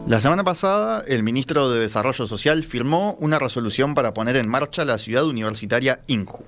La semana pasada, el ministro de Desarrollo Social firmó una resolución para poner en marcha la ciudad universitaria INJU.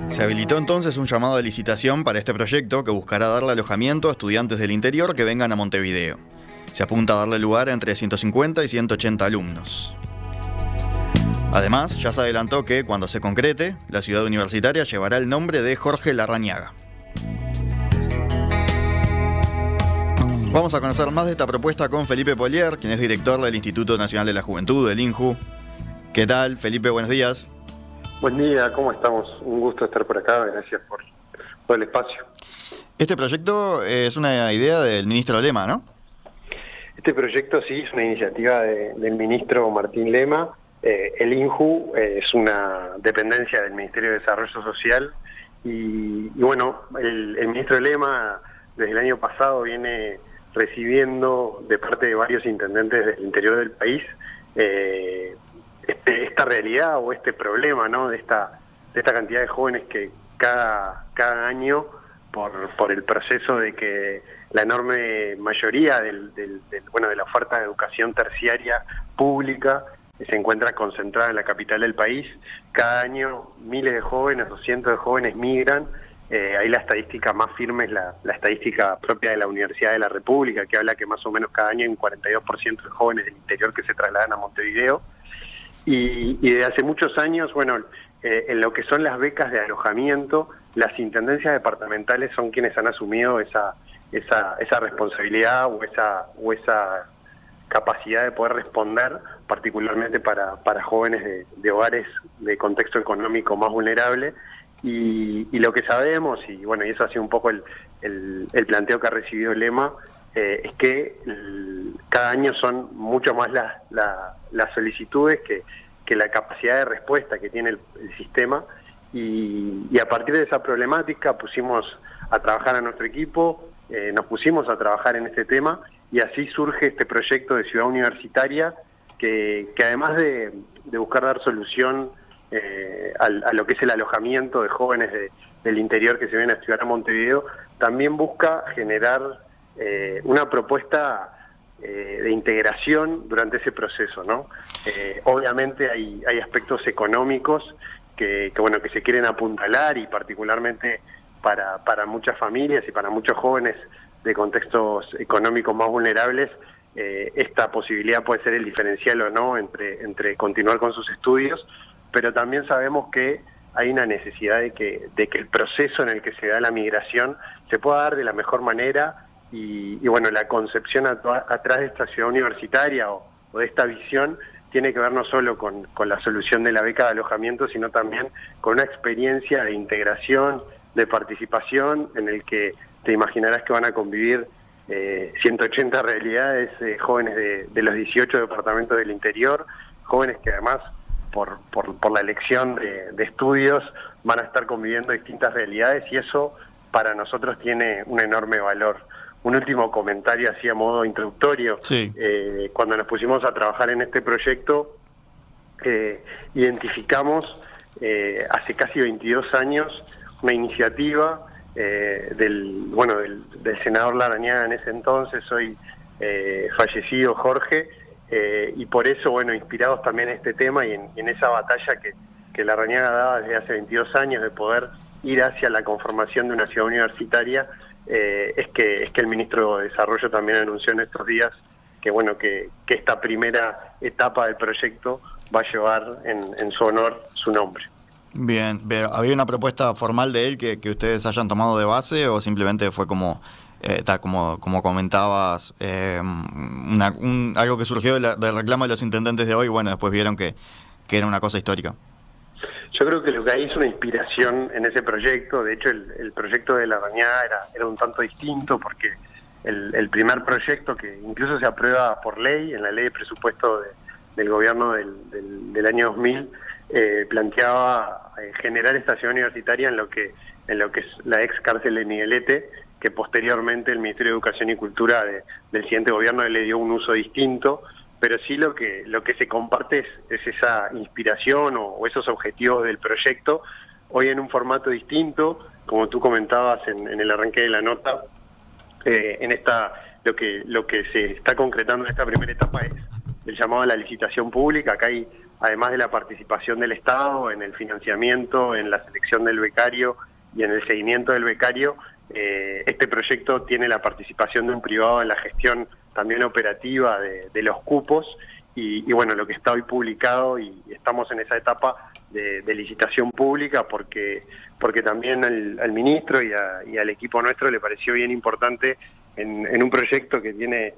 Se habilitó entonces un llamado de licitación para este proyecto que buscará darle alojamiento a estudiantes del interior que vengan a Montevideo. Se apunta a darle lugar a entre 150 y 180 alumnos. Además, ya se adelantó que, cuando se concrete, la ciudad universitaria llevará el nombre de Jorge Larrañaga. Vamos a conocer más de esta propuesta con Felipe Polier, quien es director del Instituto Nacional de la Juventud, del INJU. ¿Qué tal, Felipe? Buenos días. Buen día, ¿cómo estamos? Un gusto estar por acá, gracias por el espacio. Este proyecto es una idea del ministro Lema, ¿no? Este proyecto sí es una iniciativa del ministro Martín Lema. El INJU es una dependencia del Ministerio de Desarrollo Social y bueno, el ministro Lema desde el año pasado viene recibiendo de parte de varios intendentes del interior del país esta realidad o este problema, ¿no? de esta cantidad de jóvenes que cada año por el proceso de que la enorme mayoría de la oferta de educación terciaria pública se encuentra concentrada en la capital del país. Cada año miles de jóvenes o cientos de jóvenes migran. Ahí la estadística más firme es la estadística propia de la Universidad de la República, que habla que más o menos cada año hay un 42% de jóvenes del interior que se trasladan a Montevideo. Y desde hace muchos años, bueno, en lo que son las becas de alojamiento, las intendencias departamentales son quienes han asumido esa responsabilidad o esa capacidad de poder responder, particularmente para jóvenes de hogares de contexto económico más vulnerable. Y lo que sabemos, y bueno, y eso ha sido un poco el planteo que ha recibido el Lema, es que cada año son mucho más las solicitudes que la capacidad de respuesta que tiene el sistema, y a partir de esa problemática pusimos a trabajar a nuestro equipo, nos pusimos a trabajar en este tema, y así surge este proyecto de ciudad universitaria que además de buscar dar solución a lo que es el alojamiento de jóvenes del interior que se vienen a estudiar a Montevideo, también busca generar una propuesta de integración durante ese proceso, ¿no? Obviamente hay aspectos económicos que se quieren apuntalar, y particularmente para muchas familias y para muchos jóvenes de contextos económicos más vulnerables, esta posibilidad puede ser el diferencial o no entre continuar con sus estudios, pero también sabemos que hay una necesidad de que el proceso en el que se da la migración se pueda dar de la mejor manera, y bueno, la concepción atrás de esta ciudad universitaria o de esta visión tiene que ver no solo con la solución de la beca de alojamiento, sino también con una experiencia de integración, de participación, en el que te imaginarás que van a convivir 180 realidades, jóvenes de los 18 departamentos del interior, jóvenes que además por la elección de estudios van a estar conviviendo distintas realidades, y eso para nosotros tiene un enorme valor. Un último comentario así a modo introductorio. Sí. Cuando nos pusimos a trabajar en este proyecto, identificamos hace casi 22 años una iniciativa del senador Larrañaga en ese entonces, hoy fallecido Jorge, y por eso, bueno, inspirados también en este tema y en esa batalla que Larrañaga daba desde hace 22 años de poder ir hacia la conformación de una ciudad universitaria, es que el ministro de Desarrollo también anunció en estos días que esta primera etapa del proyecto va a llevar en su honor su nombre. Bien, ¿había una propuesta formal de él que ustedes hayan tomado de base, o simplemente fue como comentabas, algo que surgió del reclamo de los intendentes de hoy, bueno, después vieron que era una cosa histórica? Yo creo que lo que hay es una inspiración en ese proyecto. De hecho, el proyecto de Larrañaga era un tanto distinto, porque el primer proyecto, que incluso se aprueba por ley, en la ley de presupuesto del gobierno del año 2000, planteaba generar esta ciudad universitaria en lo que es la ex cárcel de Miguelete, que posteriormente el Ministerio de Educación y Cultura del siguiente gobierno le dio un uso distinto, pero sí lo que se comparte es esa inspiración o esos objetivos del proyecto, hoy en un formato distinto, como tú comentabas en el arranque de la nota. lo que se está concretando en esta primera etapa es el llamado a la licitación pública. Acá hay, además de la participación del Estado en el financiamiento, en la selección del becario y en el seguimiento del becario, este proyecto tiene la participación de un privado en la gestión también operativa de los cupos, y bueno, lo que está hoy publicado, y estamos en esa etapa de licitación pública, porque también al ministro y al equipo nuestro le pareció bien importante en un proyecto que tiene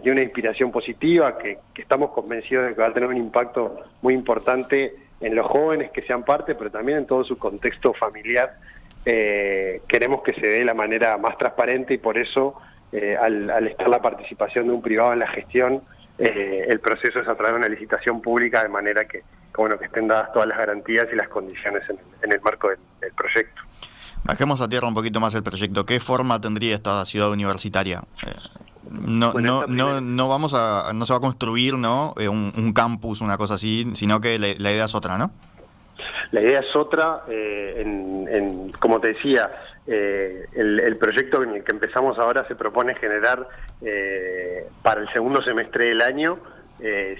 una inspiración positiva, que estamos convencidos de que va a tener un impacto muy importante en los jóvenes que sean parte, pero también en todo su contexto familiar. Queremos que se dé de la manera más transparente, y por eso al estar la participación de un privado en la gestión, el proceso es a través de una licitación pública, de manera que estén dadas todas las garantías y las condiciones en el marco del proyecto. Bajemos a tierra un poquito más el proyecto. ¿Qué forma tendría esta ciudad universitaria? No se va a construir, ¿no?, un campus, una cosa así, sino que la idea es otra, ¿no? La idea es otra. Como te decía, el proyecto en el que empezamos ahora se propone generar para el segundo semestre del año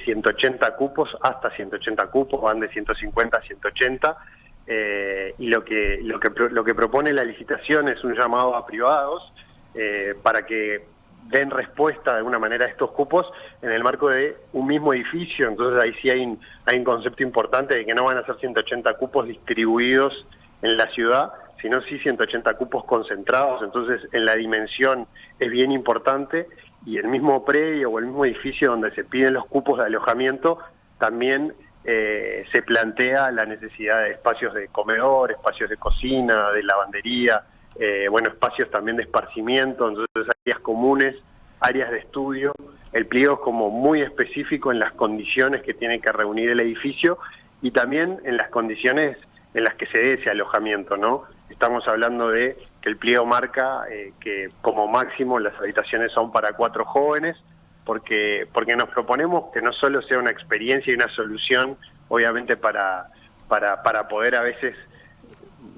180 cupos, hasta 180 cupos, van de 150 a 180, y lo que propone la licitación es un llamado a privados para que den respuesta de alguna manera a estos cupos en el marco de un mismo edificio. Entonces ahí sí hay un concepto importante de que no van a ser 180 cupos distribuidos en la ciudad, sino sí 180 cupos concentrados. Entonces en la dimensión es bien importante, y el mismo predio o el mismo edificio donde se piden los cupos de alojamiento también se plantea la necesidad de espacios de comedor, espacios de cocina, de lavandería, espacios también de esparcimiento. Entonces áreas comunes, áreas de estudio. El pliego es como muy específico en las condiciones que tiene que reunir el edificio, y también en las condiciones en las que se dé ese alojamiento, ¿no? Estamos hablando de que el pliego marca que como máximo las habitaciones son para 4 jóvenes, porque nos proponemos que no solo sea una experiencia y una solución, obviamente para poder a veces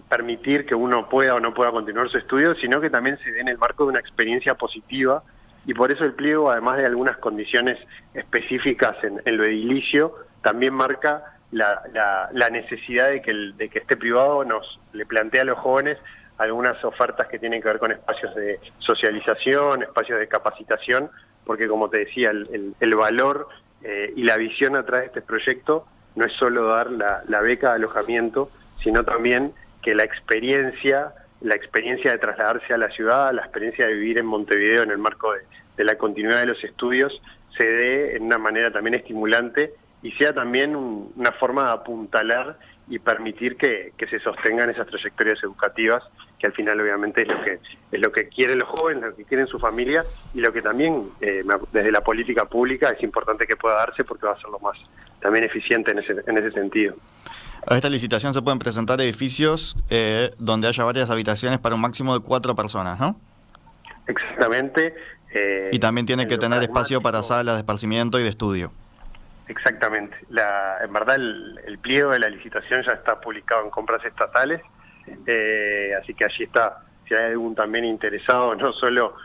permitir que uno pueda o no pueda continuar su estudio, sino que también se dé en el marco de una experiencia positiva. Y por eso el pliego, además de algunas condiciones específicas en lo edilicio, también marca la necesidad de que este privado le plantea a los jóvenes algunas ofertas que tienen que ver con espacios de socialización, espacios de capacitación, porque como te decía, el valor y la visión atrás de este proyecto no es solo dar la beca de alojamiento, sino también que la experiencia de trasladarse a la ciudad, la experiencia de vivir en Montevideo en el marco de la continuidad de los estudios, se dé en una manera también estimulante, y sea también una forma de apuntalar y permitir que se sostengan esas trayectorias educativas, que al final obviamente es lo que quieren los jóvenes, lo que quieren su familia, y lo que también desde la política pública es importante que pueda darse, porque va a ser lo más también eficiente en ese sentido. A esta licitación se pueden presentar edificios donde haya varias habitaciones para un máximo de 4 personas, ¿no? Exactamente. Y también tiene que tener espacio para salas de esparcimiento y de estudio. Exactamente. En verdad el pliego de la licitación ya está publicado en Compras Estatales, así que allí está. Si hay algún también interesado, no solo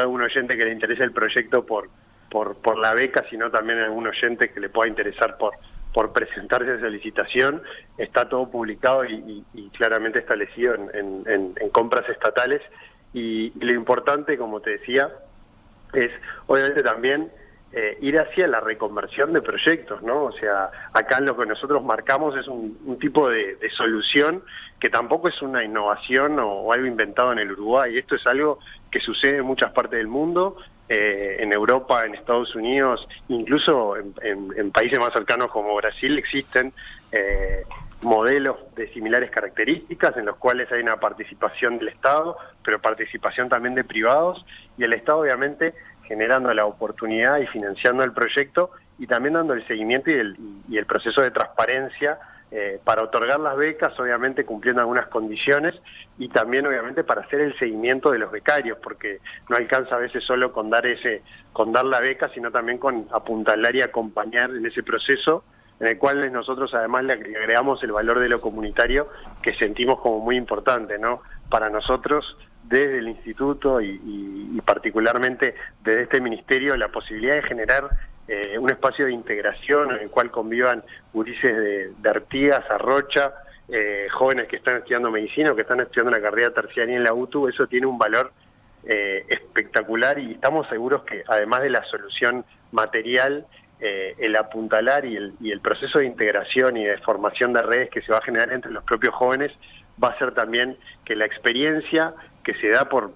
algún oyente que le interese el proyecto por la beca, sino también algún oyente que le pueda interesar por presentarse a esa licitación, está todo publicado y claramente establecido en Compras Estatales. Y lo importante, como te decía, es obviamente también ir hacia la reconversión de proyectos, ¿no? O sea, acá lo que nosotros marcamos es un tipo de solución que tampoco es una innovación o algo inventado en el Uruguay. Esto es algo que sucede en muchas partes del mundo, en Europa, en Estados Unidos, incluso en países más cercanos como Brasil existen modelos de similares características, en los cuales hay una participación del Estado, pero participación también de privados, y el Estado obviamente generando la oportunidad y financiando el proyecto, y también dando el seguimiento y el proceso de transparencia para otorgar las becas, obviamente cumpliendo algunas condiciones, y también obviamente para hacer el seguimiento de los becarios, porque no alcanza a veces solo con dar la beca, sino también con apuntalar y acompañar en ese proceso, en el cual nosotros además le agregamos el valor de lo comunitario, que sentimos como muy importante, ¿no? Para nosotros desde el instituto y particularmente desde este ministerio la posibilidad de generar un espacio de integración en el cual convivan gurises de Artigas, Arrocha, jóvenes que están estudiando medicina o que están estudiando una carrera terciaria en la UTU. Eso tiene un valor espectacular y estamos seguros que además de la solución material, el apuntalar y el proceso de integración y de formación de redes que se va a generar entre los propios jóvenes va a ser también que la experiencia que se da por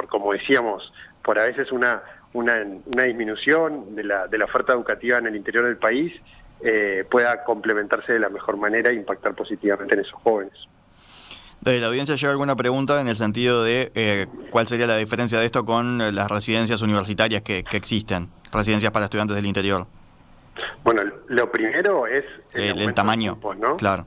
como decíamos, por a veces una disminución de la oferta educativa en el interior del país, pueda complementarse de la mejor manera e impactar positivamente en esos jóvenes. Desde la audiencia llega alguna pregunta en el sentido de cuál sería la diferencia de esto con las residencias universitarias que existen, residencias para estudiantes del interior. Bueno, lo primero es el tamaño, grupos, ¿no? Claro.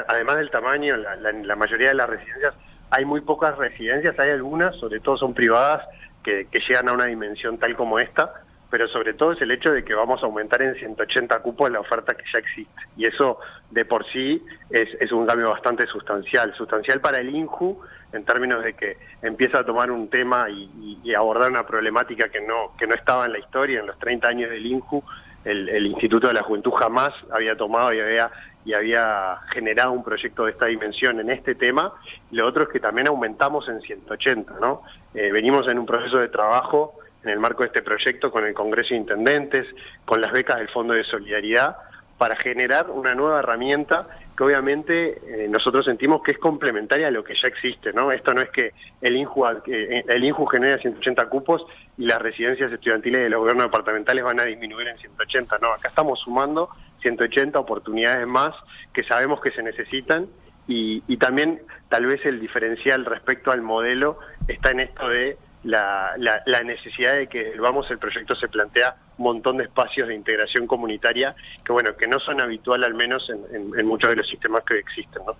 Además del tamaño, la mayoría de las residencias, hay muy pocas residencias, hay algunas, sobre todo son privadas, que llegan a una dimensión tal como esta, pero sobre todo es el hecho de que vamos a aumentar en 180 cupos la oferta que ya existe. Y eso de por sí es un cambio bastante sustancial para el INJU, en términos de que empieza a tomar un tema y abordar una problemática que no estaba en la historia. En los 30 años del INJU, el Instituto de la Juventud jamás había tomado y había generado un proyecto de esta dimensión en este tema. Lo otro es que también aumentamos en 180, ¿no? Venimos en un proceso de trabajo en el marco de este proyecto con el Congreso de Intendentes, con las becas del Fondo de Solidaridad, para generar una nueva herramienta que obviamente nosotros sentimos que es complementaria a lo que ya existe, ¿no? Esto no es que el INJU genera 180 cupos y las residencias estudiantiles de los gobiernos departamentales van a disminuir en 180, no, acá estamos sumando 180 oportunidades más que sabemos que se necesitan y también tal vez el diferencial respecto al modelo está en esto de la necesidad de que el proyecto se plantea un montón de espacios de integración comunitaria que no son habitual al menos en muchos de los sistemas que existen, ¿no?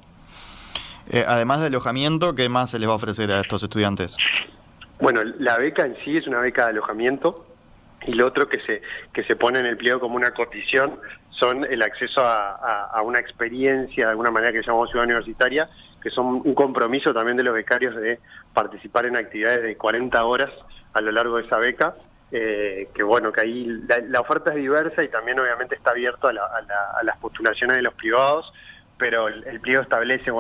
Además de alojamiento, ¿qué más se les va a ofrecer a estos estudiantes? Bueno, la beca en sí es una beca de alojamiento y lo otro que se pone en el pliego como una condición son el acceso a una experiencia, de alguna manera que llamamos ciudad universitaria, que son un compromiso también de los becarios de participar en actividades de 40 horas a lo largo de esa beca, que ahí la oferta es diversa y también obviamente está abierto a las postulaciones de los privados, pero el pliego establece,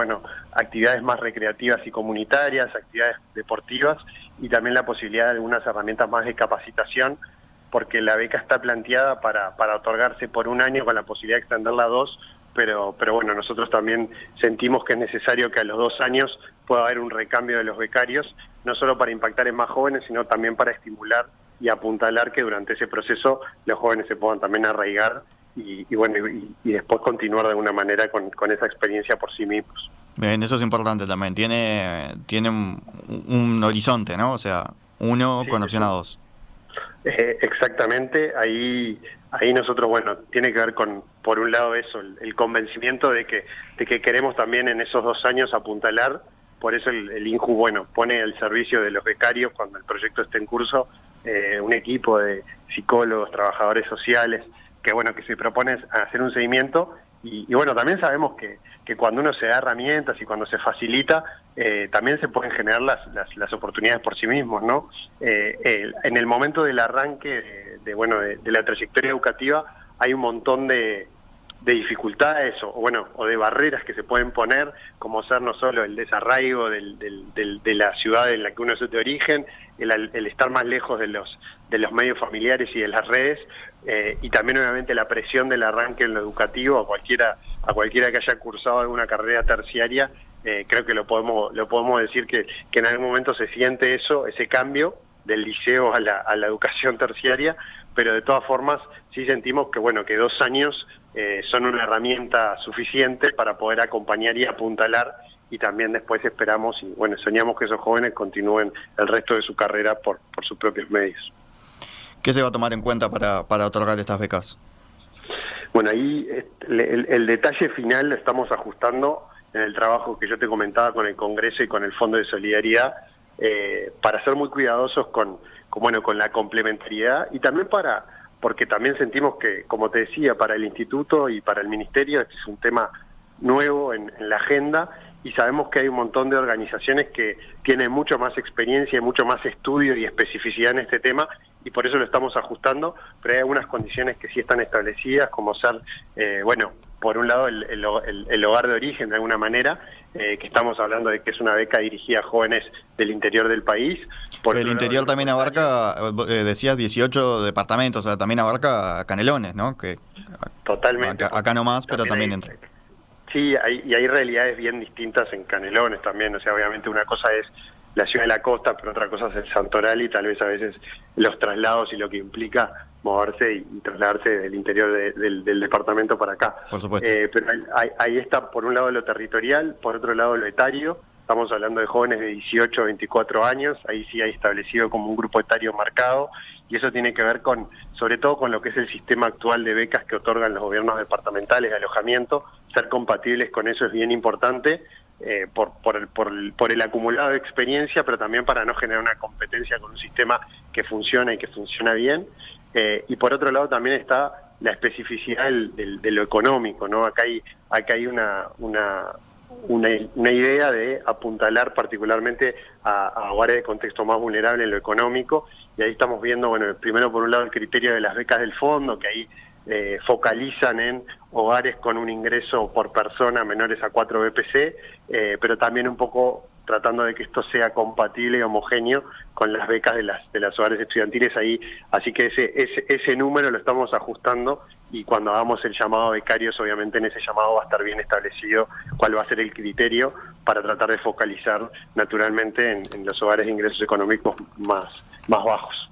actividades más recreativas y comunitarias, actividades deportivas y también la posibilidad de algunas herramientas más de capacitación, porque la beca está planteada para otorgarse por un año con la posibilidad de extenderla a 2, pero nosotros también sentimos que es necesario que a los 2 años pueda haber un recambio de los becarios, no solo para impactar en más jóvenes, sino también para estimular y apuntalar que durante ese proceso los jóvenes se puedan también arraigar y después continuar de alguna manera con esa experiencia por sí mismos. Bien, eso es importante también, tiene un horizonte, ¿no? O sea, 1 sí, con opción a 2. Exactamente, ahí nosotros, tiene que ver con, por un lado eso, el convencimiento de que queremos también en esos 2 años apuntalar, por eso el INJU, pone al servicio de los becarios, cuando el proyecto esté en curso, un equipo de psicólogos, trabajadores sociales, que se propone hacer un seguimiento, y también sabemos que cuando uno se da herramientas y cuando se facilita, también se pueden generar las oportunidades por sí mismos, ¿no? En el momento del arranque de la trayectoria educativa hay un montón de dificultades o de barreras que se pueden poner, como ser no solo el desarraigo de la ciudad en la que uno es de origen, el estar más lejos de los medios familiares y de las redes, y también obviamente la presión del arranque en lo educativo a cualquiera que haya cursado alguna carrera terciaria. Creo que lo podemos decir que en algún momento se siente ese cambio del liceo a la educación terciaria, pero de todas formas sí sentimos que 2 años son una herramienta suficiente para poder acompañar y apuntalar, y también después esperamos y soñamos que esos jóvenes continúen el resto de su carrera por sus propios medios. ¿Qué se va a tomar en cuenta para otorgar estas becas? Ahí el detalle final lo estamos ajustando en el trabajo que yo te comentaba con el Congreso y con el Fondo de Solidaridad, para ser muy cuidadosos con la complementariedad y también porque también sentimos que, como te decía, para el Instituto y para el Ministerio este es un tema nuevo en la agenda y sabemos que hay un montón de organizaciones que tienen mucho más experiencia y mucho más estudio y especificidad en este tema, y por eso lo estamos ajustando, pero hay algunas condiciones que sí están establecidas, como ser, por un lado el hogar de origen de alguna manera, que estamos hablando de que es una beca dirigida a jóvenes del interior del país. Por el interior también abarca, decías 18 departamentos, o sea, también abarca Canelones, ¿no? Que totalmente. Acá no más, pero también entra. Sí, hay realidades bien distintas en Canelones también, o sea, obviamente una cosa es la ciudad de la costa, pero otra cosa es el Santoral, y tal vez a veces los traslados y lo que implica moverse y trasladarse del interior del departamento para acá. Por supuesto. Pero ahí está, por un lado, lo territorial, por otro lado, lo etario. Estamos hablando de jóvenes de 18 a 24 años, ahí sí hay establecido como un grupo etario marcado, y eso tiene que ver sobre todo con lo que es el sistema actual de becas que otorgan los gobiernos departamentales de alojamiento. Ser compatibles con eso es bien importante, por el acumulado de experiencia, pero también para no generar una competencia con un sistema que funciona y que funciona bien. Y por otro lado también está la especificidad de lo económico, ¿no? Acá hay una idea de apuntalar particularmente a hogares de contexto más vulnerable en lo económico, y ahí estamos viendo, primero por un lado el criterio de las becas del fondo, que ahí focalizan en hogares con un ingreso por persona menores a 4 BPC, pero también un poco tratando de que esto sea compatible y homogéneo con las becas de las hogares estudiantiles ahí, así que ese número lo estamos ajustando, y cuando hagamos el llamado a becarios, obviamente en ese llamado va a estar bien establecido cuál va a ser el criterio para tratar de focalizar naturalmente en los hogares de ingresos económicos más bajos.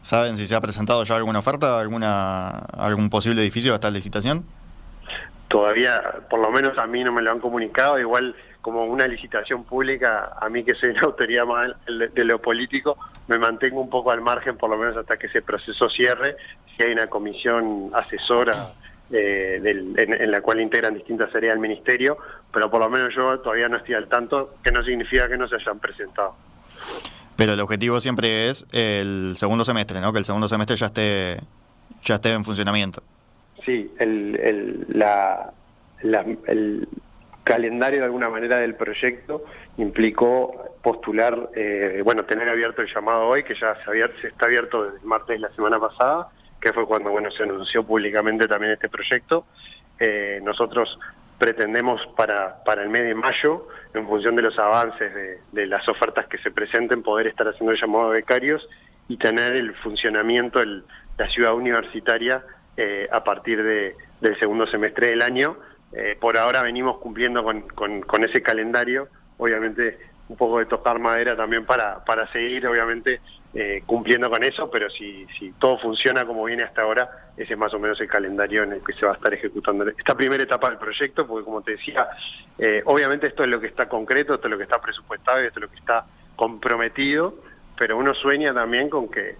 ¿Saben si se ha presentado ya alguna oferta, algún posible edificio hasta la licitación? Todavía, por lo menos a mí no me lo han comunicado, igual como una licitación pública, a mí que soy la autoridad más de lo político, me mantengo un poco al margen, por lo menos hasta que ese proceso cierre, si hay una comisión asesora en la cual integran distintas áreas del ministerio, pero por lo menos yo todavía no estoy al tanto, que no significa que no se hayan presentado. Pero el objetivo siempre es el segundo semestre, ¿no? Que el segundo semestre ya esté en funcionamiento. Sí, el calendario de alguna manera del proyecto implicó postular, tener abierto el llamado hoy, que ya se está abierto desde el martes de la semana pasada, que fue cuando se anunció públicamente también este proyecto. Nosotros pretendemos para el mes de mayo, en función de los avances de las ofertas que se presenten, poder estar haciendo el llamado a becarios y tener el funcionamiento de la ciudad universitaria a partir del segundo semestre del año. Por ahora venimos cumpliendo con ese calendario, obviamente un poco de tocar madera también para seguir obviamente cumpliendo con eso, pero si todo funciona como viene hasta ahora, ese es más o menos el calendario en el que se va a estar ejecutando esta primera etapa del proyecto, porque como te decía, obviamente esto es lo que está concreto, esto es lo que está presupuestado y esto es lo que está comprometido, pero uno sueña también con que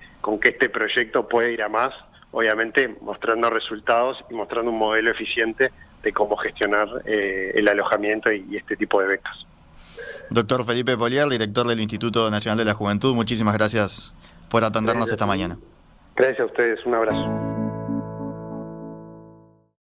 este proyecto puede ir a más, obviamente mostrando resultados y mostrando un modelo eficiente de cómo gestionar el alojamiento y este tipo de becas. Doctor Felipe Polier, director del Instituto Nacional de la Juventud, muchísimas gracias por atendernos esta mañana. Gracias a ustedes, un abrazo.